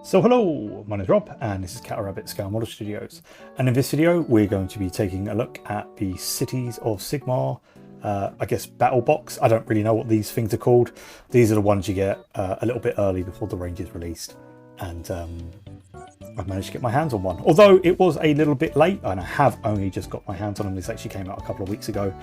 So hello, my name is Rob and this is Cat Rabbit Scale Model Studios, and in this video we're going to be taking a look at the Cities of Sigmar, I guess battle box. I don't really know what these things are called. These are the ones you get a little bit early before the range is released, and I've managed to get my hands on one. Although it was a little bit late and I have only just got my hands on them. This actually came out a couple of weeks ago.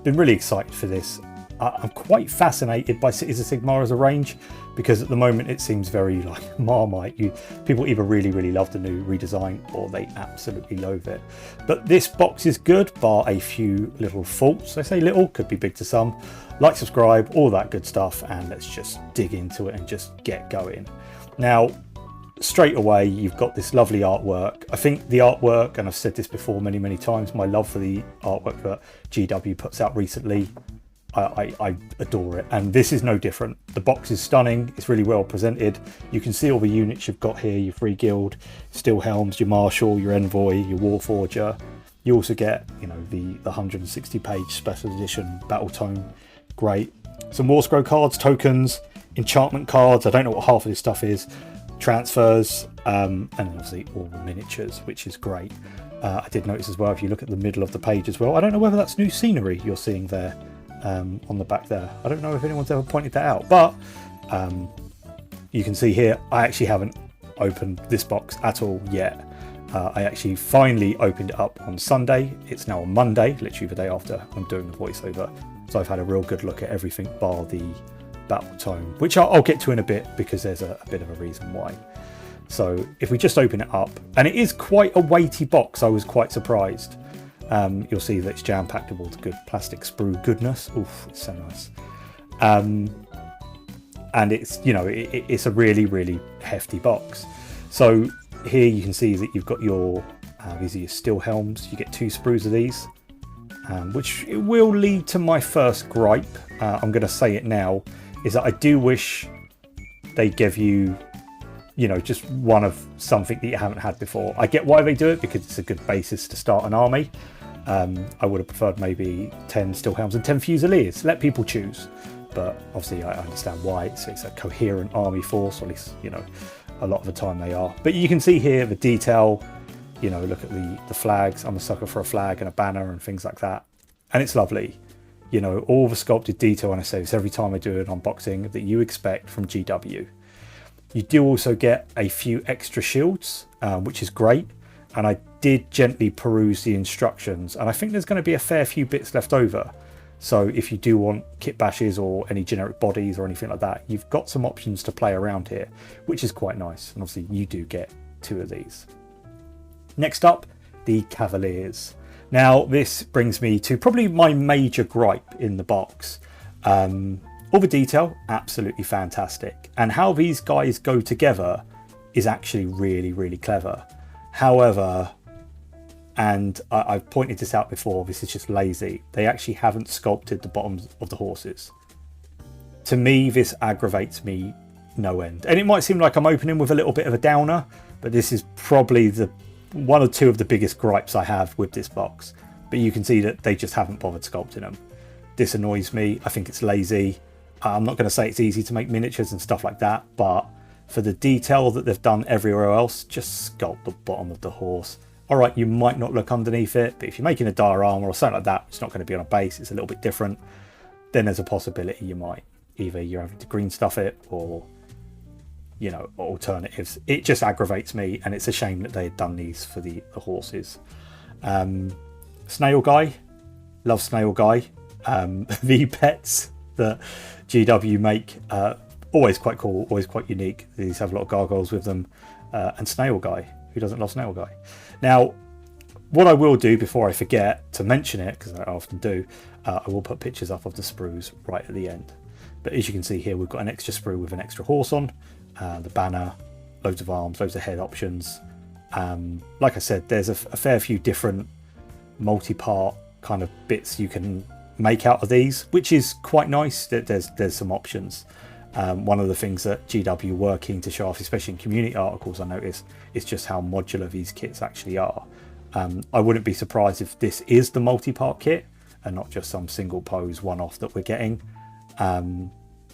Been really excited for this. I'm quite fascinated by Cities of Sigmar as a range, because at the moment it seems very like Marmite. People either really love the new redesign or they absolutely loathe it. But this box is good, bar a few little faults. I say little, could be big to some. Like, subscribe, all that good stuff, and let's just dig into it and just get going. Now, straight away you've got this lovely artwork. I think the artwork, and I've said this before many times, my love for the artwork that GW puts out recently, I adore it, and this is no different. The box is stunning, it's really well presented. You can see all the units you've got here: your Free Guild, Steel Helms, your Marshal, your Envoy, your Warforger. You also get, you know, the 160 page special edition battle tome. Great. Some War Scroll cards, tokens, enchantment cards. I don't know what half of this stuff is. Transfers, and obviously all the miniatures, which is great. I did notice as well, if you look at the middle of the page as well, I don't know whether that's new scenery you're seeing there. On the back there, I don't know if anyone's ever pointed that out, but you can see here I actually haven't opened this box at all yet. I actually finally opened it up on Sunday. It's now on Monday, literally the day after I'm doing the voiceover, so I've had a real good look at everything bar the battle tome, which I'll get to in a bit, because there's a bit of a reason why. So if we just open it up, and it is quite a weighty box, I was quite surprised. You'll see that it's jam-packed with all the good plastic sprue goodness. Oof, it's so nice. And it's, you know, it's a really hefty box. So here you can see that you've got your, these are your Steel Helms. You get 2 sprues of these, which will lead to my first gripe. I'm going to say it now, is that I do wish they give you, you know, just one of something that you haven't had before. I get why they do it, because it's a good basis to start an army. I would have preferred maybe 10 Steel Helms and 10 Fusiliers. Let people choose, but obviously I understand why. It's a coherent army force, or at least, you know, a lot of the time they are. But you can see here the detail. You know, look at the flags. I'm a sucker for a flag and a banner and things like that, and it's lovely. You know, all the sculpted detail, and I say this every time I do an unboxing, that you expect from GW. You do also get a few extra shields, which is great. And I did gently peruse the instructions, and I think there's going to be a fair few bits left over. So if you do want kit bashes or any generic bodies or anything like that, you've got some options to play around here, which is quite nice. And obviously you do get 2 of these. Next up, the Cavaliers. Now this brings me to probably my major gripe in the box. All the detail, absolutely fantastic. And how these guys go together is actually really clever. However, and I've pointed this out before, this is just lazy. They actually haven't sculpted the bottoms of the horses. To me, this aggravates me no end. And it might seem like I'm opening with a little bit of a downer, but this is probably the one or two of the biggest gripes I have with this box. But you can see that they just haven't bothered sculpting them. This annoys me. I think it's lazy. I'm not going to say it's easy to make miniatures and stuff like that, but for the detail that they've done everywhere else, just sculpt the bottom of the horse. Alright, you might not look underneath it, but if you're making a diorama or something like that, it's not going to be on a base, it's a little bit different, then there's a possibility you might. Either you're having to green stuff it, or, you know, alternatives. It just aggravates me, and it's a shame that they had done these for the horses. Snail Guy, love Snail Guy. The pets that GW make, always quite cool, always quite unique. These have a lot of gargoyles with them. And Snail Guy, who doesn't love Snail Guy? Now, what I will do before I forget to mention it, because I often do, I will put pictures up of the sprues right at the end. But as you can see here, we've got an extra sprue with an extra horse on, the banner, loads of arms, loads of head options. Like I said, there's a fair few different multi-part kind of bits you can make out of these, which is quite nice. That there's some options. One of the things that GW were keen to show off, especially in community articles, I noticed, is just how modular these kits actually are. I wouldn't be surprised if this is the multi-part kit and not just some single pose one-off that we're getting.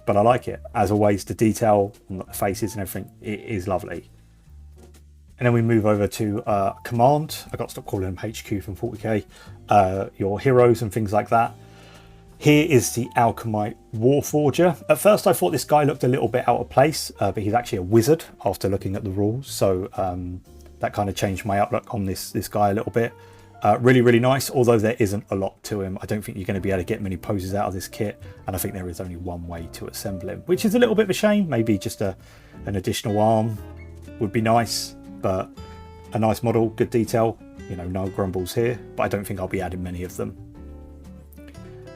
but I like it. As always, the detail on the faces and everything, it is lovely. And then we move over to Command. I got to stop calling them HQ from 40k. Your heroes and things like that. Here is the Alchemite Warforger. At first I thought this guy looked a little bit out of place, but he's actually a wizard after looking at the rules. So that kind of changed my outlook on this guy a little bit. Really, really nice, although there isn't a lot to him. I don't think you're going to be able to get many poses out of this kit, and I think there is only one way to assemble him, which is a little bit of a shame. Maybe just an additional arm would be nice, but a nice model, good detail, you know, no grumbles here, but I don't think I'll be adding many of them.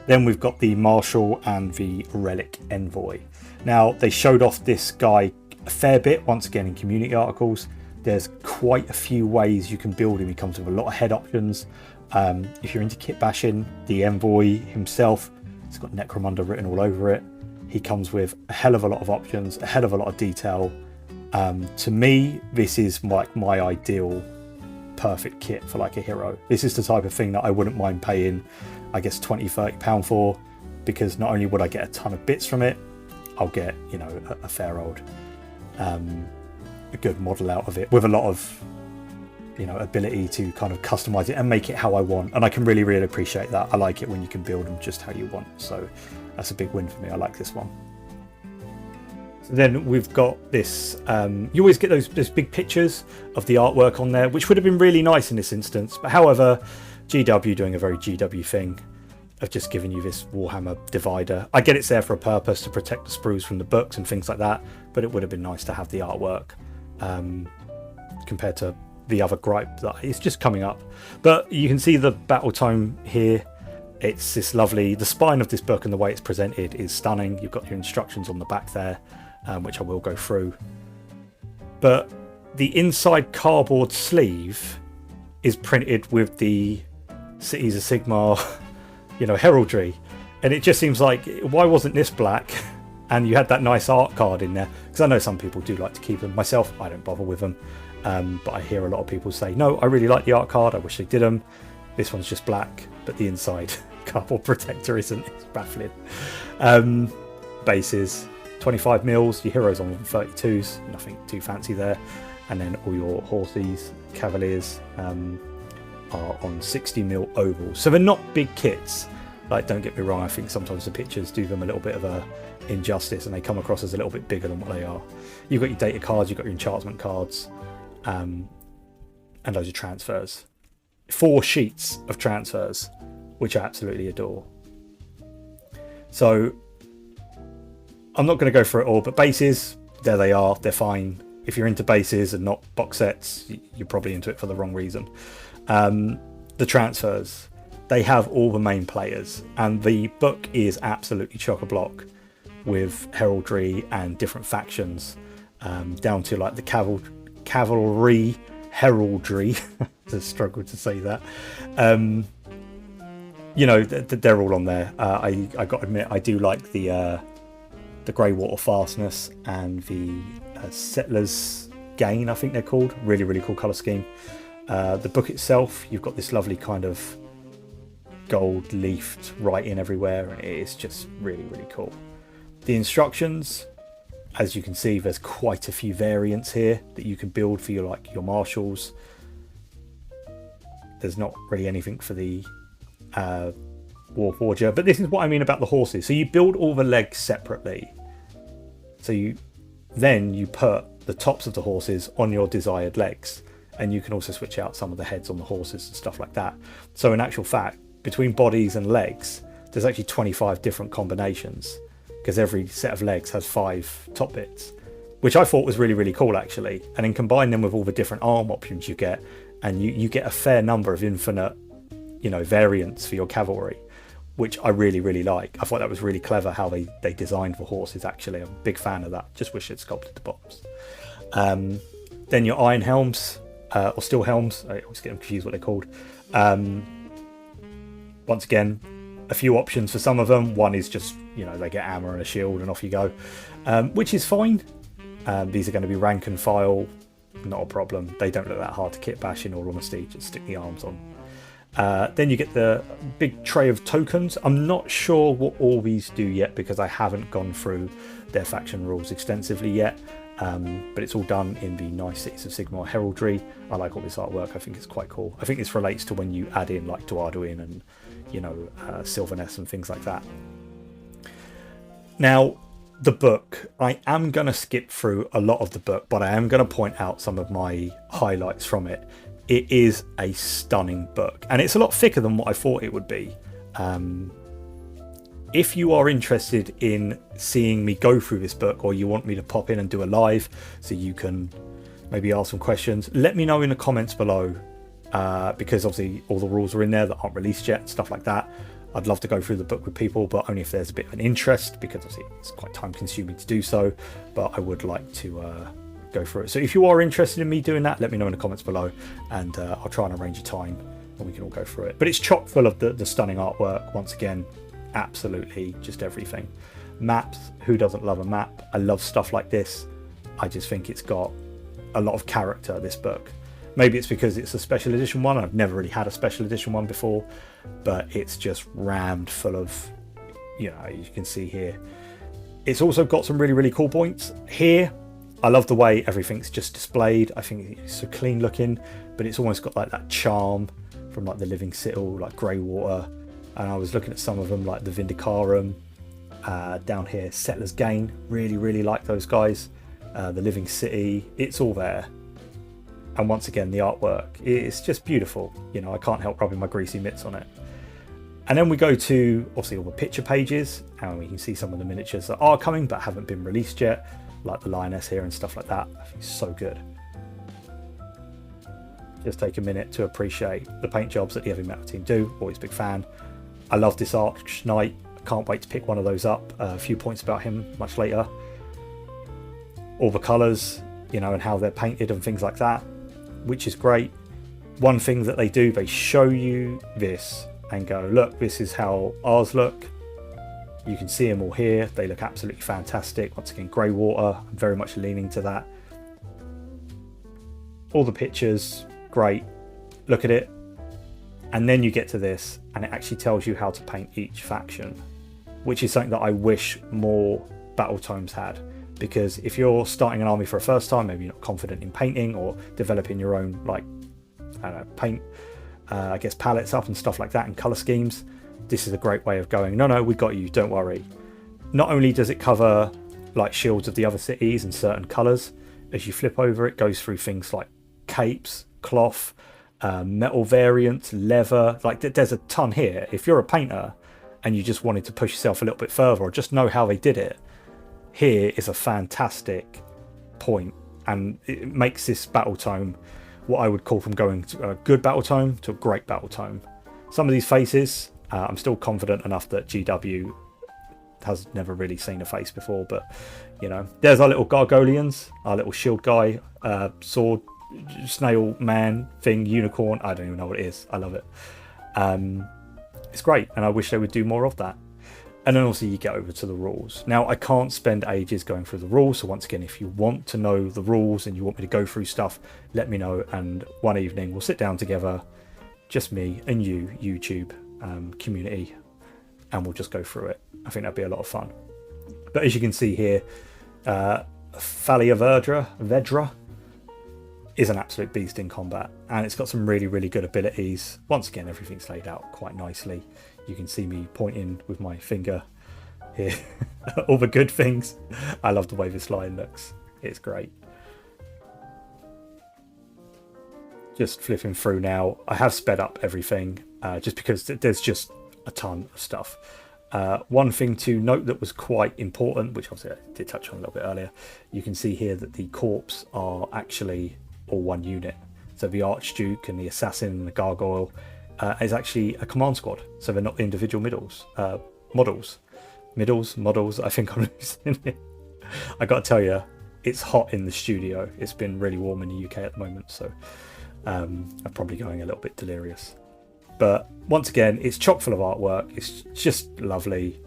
Then we've got the Marshal and the Relic Envoy. Now, they showed off this guy a fair bit, once again, in community articles. There's quite a few ways you can build him. He comes with a lot of head options. If you're into kit bashing, the Envoy himself, it's got necromunda written all over it. He comes with a hell of a lot of options, a hell of a lot of detail. To me, this is like my ideal perfect kit for like a hero. This is the type of thing that I wouldn't mind paying, I guess, £20–30 for, because not only would I get a ton of bits from it, I'll get, you know, a fair old a good model out of it with a lot of, you know, ability to kind of customize it and make it how I want. And I can really, really appreciate that. I like it when you can build them just how you want. So that's a big win for me. I like this one. So then we've got this, you always get those big pictures of the artwork on there, which would have been really nice in this instance. But however, GW doing a very GW thing of just giving you this Warhammer divider. I get it's there for a purpose, to protect the sprues from the books and things like that, but it would have been nice to have the artwork compared to the other gripe that is just coming up. But you can see the battle tome here. It's this lovely, the spine of this book and the way it's presented is stunning. You've got your instructions on the back there, which I will go through. But the inside cardboard sleeve is printed with the Citites of Sigmar, you know, heraldry, and it just seems like, why wasn't this black? And you had that nice art card in there, because I know some people do like to keep them. Myself, I don't bother with them, but I hear a lot of people say, no, I really like the art card, I wish they did them. This one's just black, but the inside cardboard protector isn't. It's baffling. Bases 25 mils, your heroes on 32s, nothing too fancy there, and then all your horses, cavaliers are on 60 mil ovals. So they're not big kits. Like, don't get me wrong, I think sometimes the pictures do them a little bit of a injustice and they come across as a little bit bigger than what they are. You've got your data cards, you've got your enchantment cards, and loads of transfers. 4 sheets of transfers, which I absolutely adore. So I'm not going to go through it all, but bases, there they are, they're fine. If you're into bases and not box sets, you're probably into it for the wrong reason. The transfers, they have all the main players, and the book is absolutely chock-a-block with heraldry and different factions, down to like the cavalry heraldry. It's a struggle to say that. You know, they're all on there. I got to admit, I do like the Greywater Fastness and the Settlers Gain, I think they're called. Really, really cool colour scheme. The book itself, you've got this lovely kind of gold leafed writing everywhere, and it is just really, really cool. The instructions, as you can see, there's quite a few variants here that you can build for your marshals. There's not really anything for the Warforger, but this is what I mean about the horses. So you build all the legs separately. So you put the tops of the horses on your desired legs, and you can also switch out some of the heads on the horses and stuff like that. So in actual fact, between bodies and legs, there's actually 25 different combinations, because every set of legs has 5 top bits, which I thought was really, really cool actually. And then combine them with all the different arm options you get, and you get a fair number of infinite, you know, variants for your cavalry, which I really, really like. I thought that was really clever how they designed the horses actually. I'm a big fan of that. Just wish it sculpted the bottoms. Then your iron helms, or steel helms, I always get them confused what they're called. Once again, a few options for some of them. One is just, you know, they get armor and a shield and off you go, which is fine. These are going to be rank and file, not a problem. They don't look that hard to kit bash, in all honesty. Just stick the arms on. Then you get the big tray of tokens. I'm not sure what all these do yet because I haven't gone through their faction rules extensively yet. But it's all done in the nice Cities of Sigmar heraldry. I like all this artwork. I think it's quite cool. I think this relates to when you add in like Dwarduin and, you know, Sylvaness and things like that. Now, the book, I am going to skip through a lot of the book, but I am going to point out some of my highlights from it. It is a stunning book, and it's a lot thicker than what I thought it would be. If you are interested in seeing me go through this book, or you want me to pop in and do a live so you can maybe ask some questions, let me know in the comments below, because obviously all the rules are in there that aren't released yet and stuff like that. I'd love to go through the book with people, but only if there's a bit of an interest, because obviously it's quite time consuming to do so, but I would like to go through it. So if you are interested in me doing that, let me know in the comments below, and I'll try and arrange a time and we can all go through it. But it's chock full of the stunning artwork. Once again, absolutely just everything. Maps, who doesn't love a map? I love stuff like this. I just think it's got a lot of character, this book. Maybe it's because it's a special edition one. I've never really had a special edition one before, but it's just rammed full of, you know, you can see here. It's also got some really, really cool points. Here, I love the way everything's just displayed. I think it's so clean looking, but it's almost got like that charm from like the Living Citadel, like Greywater. And I was looking at some of them like the Vindicarum, down here, Settlers Gain. Really, really like those guys. The Living City, it's all there. And once again, the artwork, it's just beautiful. You know, I can't help rubbing my greasy mitts on it. And then we go to obviously all the picture pages, and we can see some of the miniatures that are coming but haven't been released yet, like the Lioness here and stuff like that. I think it's so good. Just take a minute to appreciate the paint jobs that the Heavy Metal team do. Always a big fan. I love this Arch Knight. Can't wait to pick one of those up. A few points about him much later. All the colours, you know, and how they're painted and things like that, which is great. One thing that they do, they show you this and go, look, this is how ours look. You can see them all here. They look absolutely fantastic. Once again, Greywater, I'm very much leaning to that. All the pictures, great. Look at it. And then you get to this, and it actually tells you how to paint each faction, which is something that I wish more battle tomes had. Because if you're starting an army for a first time, maybe you're not confident in painting or developing your own, like, I don't know, paint, I guess, palettes up and stuff like that and colour schemes, this is a great way of going, no, we got you, don't worry. Not only does it cover, like, shields of the other cities and certain colours, as you flip over, it goes through things like capes, cloth, metal variants, leather, like, there's a ton here. If you're a painter and you just wanted to push yourself a little bit further or just know how they did it, here is a fantastic point, and it makes this battle tome what I would call from going to a good battle tome to a great battle tome. Some of these faces, I'm still confident enough that GW has never really seen a face before, but you know, there's our little Gargolians, our little shield guy, sword, snail man thing, unicorn, I don't even know what it is. I love it. It's great, and I wish they would do more of that. And then also you get over to the rules. Now, I can't spend ages going through the rules, so once again, if you want to know the rules and you want me to go through stuff, let me know, and one evening we'll sit down together, just me and you, YouTube community, and we'll just go through it. I think that'd be a lot of fun. But as you can see here, Thalia Vedra is an absolute beast in combat, and it's got some really, really good abilities. Once again, everything's laid out quite nicely. You can see me pointing with my finger here. All the good things. I love the way this line looks. It's great. Just flipping through now. I have sped up everything just because there's just a ton of stuff. One thing to note that was quite important, which obviously I did touch on a little bit earlier, you can see here that the corps are actually all one unit. So the Archduke and the Assassin and the Gargoyle is actually a command squad, so they're not individual models. I think I'm losing it. I gotta tell you, it's hot in the studio. It's been really warm in the UK at the moment, so I'm probably going a little bit delirious. But once again, it's chock full of artwork. It's just lovely.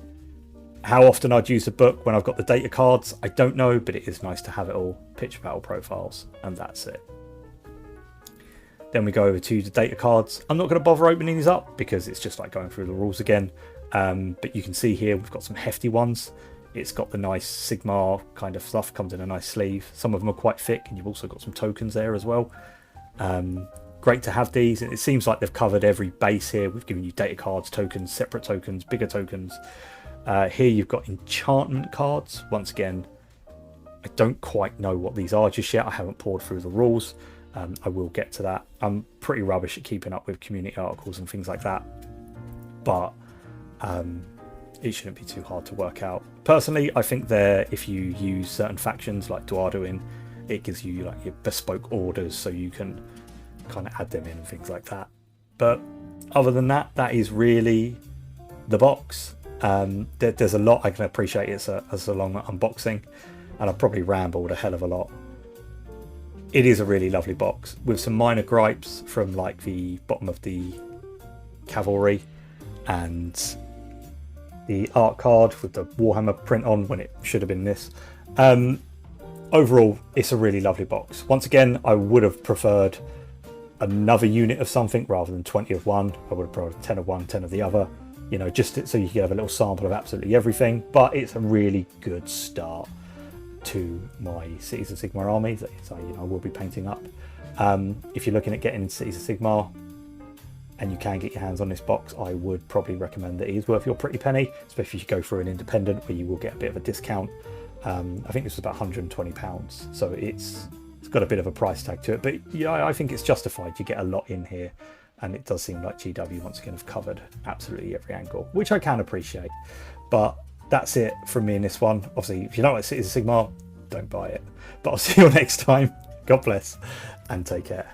How often I'd use a book when I've got the data cards, I don't know, but it is nice to have it all. Picture battle profiles, and that's it. Then we go over to the data cards. I'm not going to bother opening these up because it's just like going through the rules again. But you can see here we've got some hefty ones. It's got the nice Sigmar kind of stuff, comes in a nice sleeve. Some of them are quite thick, and you've also got some tokens there as well. Great to have these, and it seems like they've covered every base here. We've given you data cards, tokens, separate tokens, bigger tokens. Here you've got enchantment cards. Once again, I don't quite know what these are just yet. I haven't poured through the rules. I will get to that. I'm pretty rubbish at keeping up with community articles and things like that, but it shouldn't be too hard to work out. Personally, I think if you use certain factions like Duarduin, it gives you like your bespoke orders, so you can kind of add them in and things like that. But other than that, that is really the box. There's a lot. I can appreciate it's a long unboxing, and I've probably rambled a hell of a lot. It is a really lovely box with some minor gripes from like the bottom of the cavalry and the art card with the Warhammer print on when it should have been this. Overall, it's a really lovely box. Once again, I would have preferred another unit of something rather than 20 of one. I would have preferred 10 of one, 10 of the other, you know, just so you can have a little sample of absolutely everything. But it's a really good start to my Citites of Sigmar army that I will be painting up. If you're looking at getting Citites of Sigmar and you can get your hands on this box, I would probably recommend that it is worth your pretty penny, especially if you go for an independent where you will get a bit of a discount. I think this was about £120, so it's got a bit of a price tag to it, but yeah, I think it's justified. You get a lot in here, and it does seem like GW once again have covered absolutely every angle, which I can appreciate. But that's it from me in this one. Obviously, if you don't like Citizen Sigmar, don't buy it. But I'll see you all next time. God bless, and take care.